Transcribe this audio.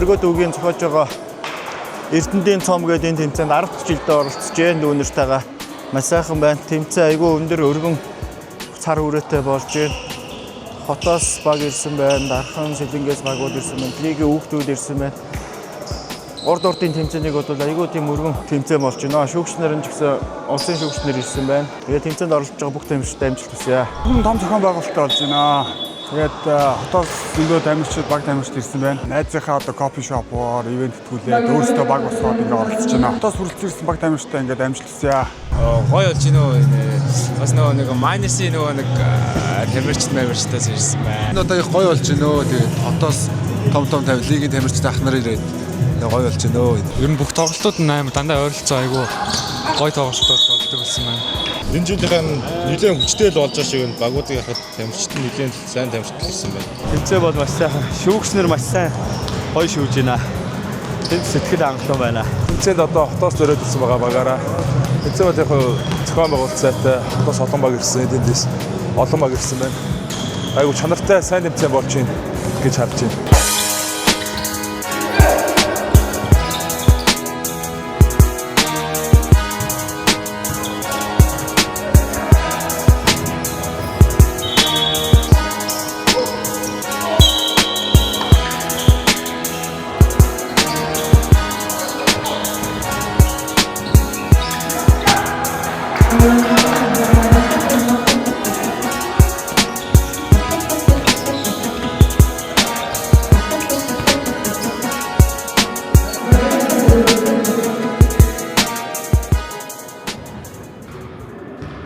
Оргиод үгийн зохиож байгаа Эрдэнэдийн цом гэдэг энэ тэмцээнд 10 жилдээ оролцож байна. Дүүнэртэйгээ маш сайхан байна. Тэмцээн айгүй өндөр өргөн цар хүрээтэй болж байна. Хотоос баг ирсэн байна. Дархан Сэлэнгээс багууд ирсэн байна. Лигийн хүүхдүүд ирсэн байна. Урд урдын тэмцээнийг бол айгүй тийм өргөн тэмцээн болж байна. Шүүгчнэр нь ч гэсэн улсын шүүгчнэр ирсэн байна. Тэгээд тэмцээнд оролцож байгаа бүх тамирчид амжилт хүсье. Том зохион байгуулалттай болж байна. Тэгээд хотоос зөндөө тамирчид баг тамирчид ирсэн байна. Найзынхаа одоо кофе шопоор ивент тгүүлээд өөрсдөө баг босгоод ингээд оролцож байна. Хотоос хүрэлцэн ирсэн баг тамирчтай ингээд амжилт хүсье. Гоё болж байна уу энэ бас нэг майнерсын нэг тамирчдаас ирсэн байна. Одоо их гоё болж байна уу. Тэгээд хотоос том лигийн тамирчид ах нар ирээд гоё болж байна уу. Ер нь бүх тоглолтууд нь амар дандаа ойролцоо айгүй гоё тоглолтууд болдог болсон байна. Энэ жилийнхэн нэлээд хүчтэй л болж байгаа шиг энэ багуудын хахад тамирчид нь нэлээд сайн тамирчид ирсэн байна. Тэмцээн бол маш сайхан. Шүүгчнэр маш сайн гоё шүүж байна. Тэнд сэтгэл хангалуун байна. Тэмцээнд одоо хотоос зориод ирсэн байгаа багаараа. Тэмцээн бол яг зохион байгуулалттай хотоос олон баг ирсэн. Эндээс олон баг ирсэн байна. Айгу чанартай сайн тэмцээн болж байна гэж харж байна.